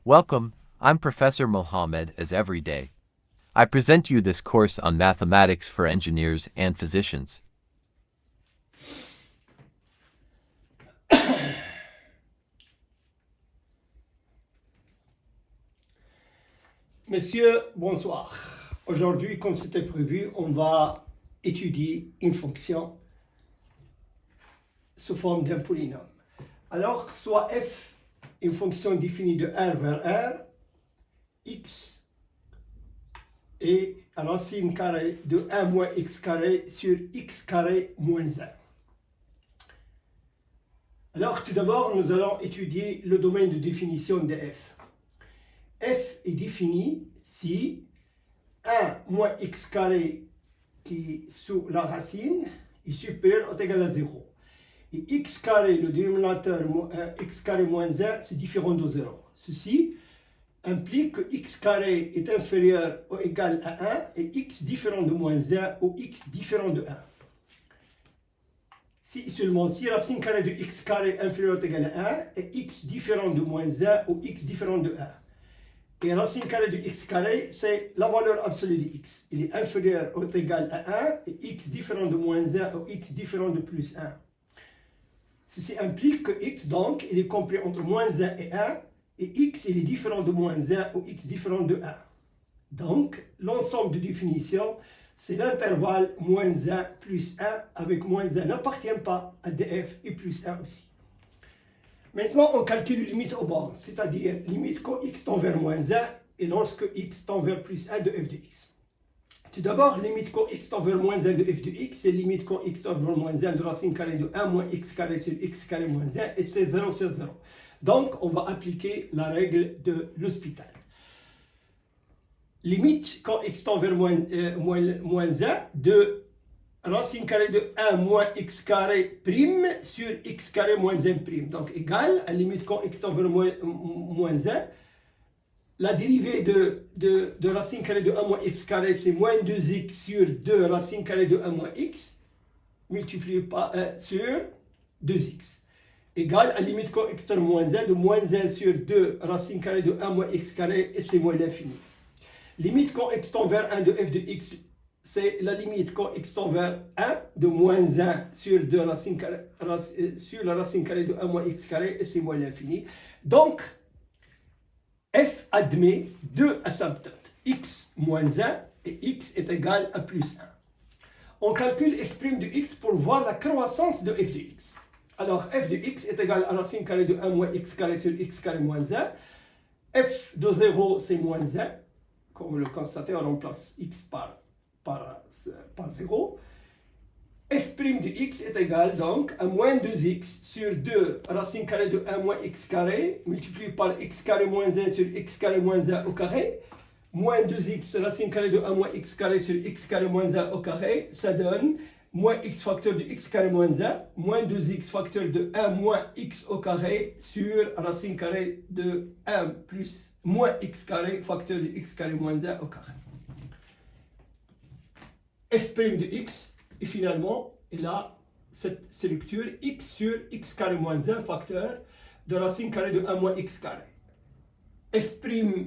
Welcome, I'm Professor Mohammed as every day. I present to you this course on mathematics for engineers and physicians. Messieurs, bonsoir. Aujourd'hui, comme c'était prévu, on va étudier une fonction sous forme d'un polynôme. Alors, soit f, une fonction définie de R vers R, x est racine carrée de 1 moins x carré sur x carré moins 1. Alors, tout d'abord, nous allons étudier le domaine de définition de f. F est défini si 1 moins x carré qui est sous la racine est supérieur ou égal à 0. Et x carré, le dénominateur x carré moins 1, c'est différent de 0. Ceci implique que x carré est inférieur ou égal à 1 et x différent de moins 1 ou x différent de 1. Si seulement si racine carrée de x carré inférieur ou égal à 1 et x différent de moins 1 ou x différent de 1. Et racine carrée de x carré, c'est la valeur absolue de x. Il est inférieur ou égal à 1 et x différent de moins 1 ou x différent de plus 1. Ceci implique que x, donc, il est compris entre moins 1 et 1, et x, il est différent de moins 1 ou x différent de 1. Donc, l'ensemble de définition, c'est l'intervalle moins 1 plus 1, avec moins 1 n'appartient pas à df et plus 1 aussi. Maintenant, on calcule limite aux bornes, c'est-à-dire limite quand x tend vers moins 1 et lorsque x tend vers plus 1 de f de x. Tout d'abord, limite quand x tend vers moins 1 de f de x, c'est limite quand x tend vers moins 1 de racine carrée de 1 moins x carré sur x carré moins 1, et c'est 0 sur 0. Donc, on va appliquer la règle de l'hospital. Limite quand x tend vers moins 1 de racine carrée de 1 moins x carré prime sur x carré moins 1 prime. Donc, égal à limite quand x tend vers moins 1, la dérivée de racine carrée de 1 moins x carré, c'est moins 2x sur 2 racine carrée de 1 moins x, multiplié par sur 2x. Égal à limite quand x tend vers moins 1, de moins 1 sur 2 racine carrée de 1 moins x carré, et c'est moins l'infini. Limite quand x tend vers 1 de f de x, c'est la limite quand x tend vers 1 de moins 1 sur 2 racine carré, sur la racine carrée de 1 moins x carré, et c'est moins l'infini. Donc, f admet deux asymptotes, x moins 1 et x est égal à plus 1. On calcule f' de x pour voir la croissance de f de x. Alors, f de x est égal à racine carrée de 1 moins x carré sur x carré moins 1. F de 0, c'est moins 1. Comme vous le constatez, on remplace x par 0. F' de x est égal donc à moins 2x sur 2 racine carrée de 1 moins x carré multiplié par x carré moins 1 sur x carré moins 1 au carré. Moins 2x racine carrée de 1 moins x carré sur x carré moins 1 au carré. Ça donne moins x facteur de x carré moins 1 moins 2x facteur de 1 moins x au carré sur racine carrée de 1 plus moins x carré facteur de x carré moins 1 au carré. F' de x, et finalement, il a cette structure x sur x carré moins 1 facteur de racine carrée de 1 moins x carré. F'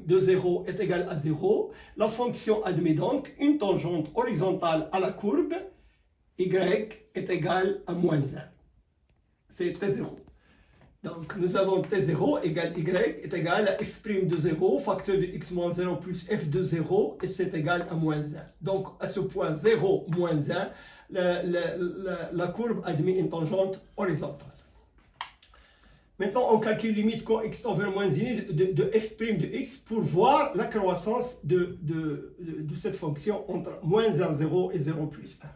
de 0 est égal à 0. La fonction admet donc une tangente horizontale à la courbe y est égal à moins 1. C'est T0. Donc, nous avons T0 égale y est égal à f' de 0, facteur de x moins 0 plus f de 0, et c'est égal à moins 1. Donc, à ce point 0, moins 1, la courbe admet une tangente horizontale. Maintenant, on calcule limite quand x tend vers moins 1 de f' de x pour voir la croissance de cette fonction entre moins 1, 0 et 0 plus 1.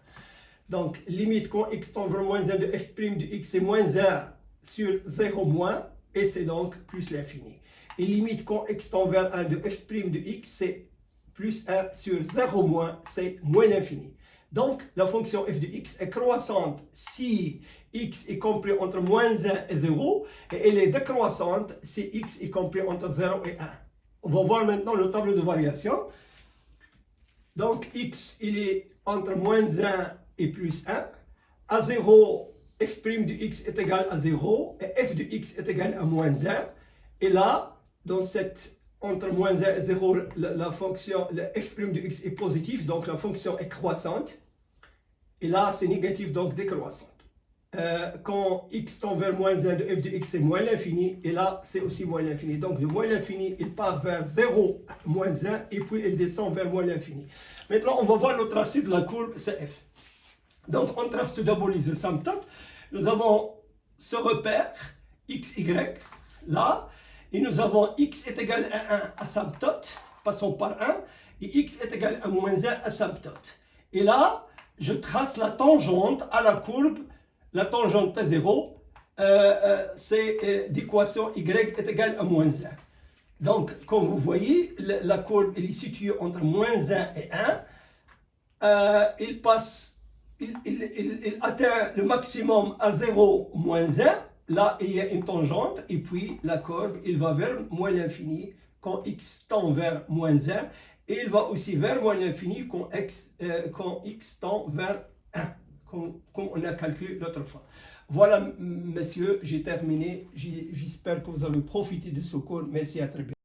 Donc, limite quand x tend vers moins 1 de f' de x, c'est moins 1 sur 0 moins, et c'est donc plus l'infini. Et limite quand x tend vers 1 de f' de x, c'est plus 1 sur 0 moins, c'est moins l'infini. Donc, la fonction f de x est croissante si x est compris entre moins 1 et 0, et elle est décroissante si x est compris entre 0 et 1. On va voir maintenant le tableau de variation. Donc, x, il est entre moins 1 et plus 1. À 0, f' de x est égal à 0 et f de x est égal à moins 1. Et là, entre moins 1 et 0, la fonction, le f' de x est positif, donc la fonction est croissante. Et là, c'est négatif, donc décroissante. Quand x tend vers moins 1 de f de x, c'est moins l'infini. Et là, c'est aussi moins l'infini. Donc, de moins l'infini, il part vers 0, moins 1, et puis il descend vers moins l'infini. Maintenant, on va voir le tracé de la courbe CF. Donc, on trace tout d'abord les asymptotes. Nous avons ce repère, x, y, là. Et nous avons x est égal à 1 asymptote, passons par 1, et x est égal à moins 1 asymptote. Et là, je trace la tangente à la courbe, la tangente à 0, c'est d'équation y est égale à moins 1. Donc, comme vous voyez, la courbe elle est située entre moins 1 et 1. Il atteint le maximum à 0, moins 1. Là, il y a une tangente, et puis la courbe, il va vers moins l'infini quand x tend vers moins 1, et il va aussi vers moins l'infini quand x tend vers 1, comme on a calculé l'autre fois. Voilà, messieurs, j'ai terminé. J'espère que vous avez profité de ce cours. Merci, à très bientôt.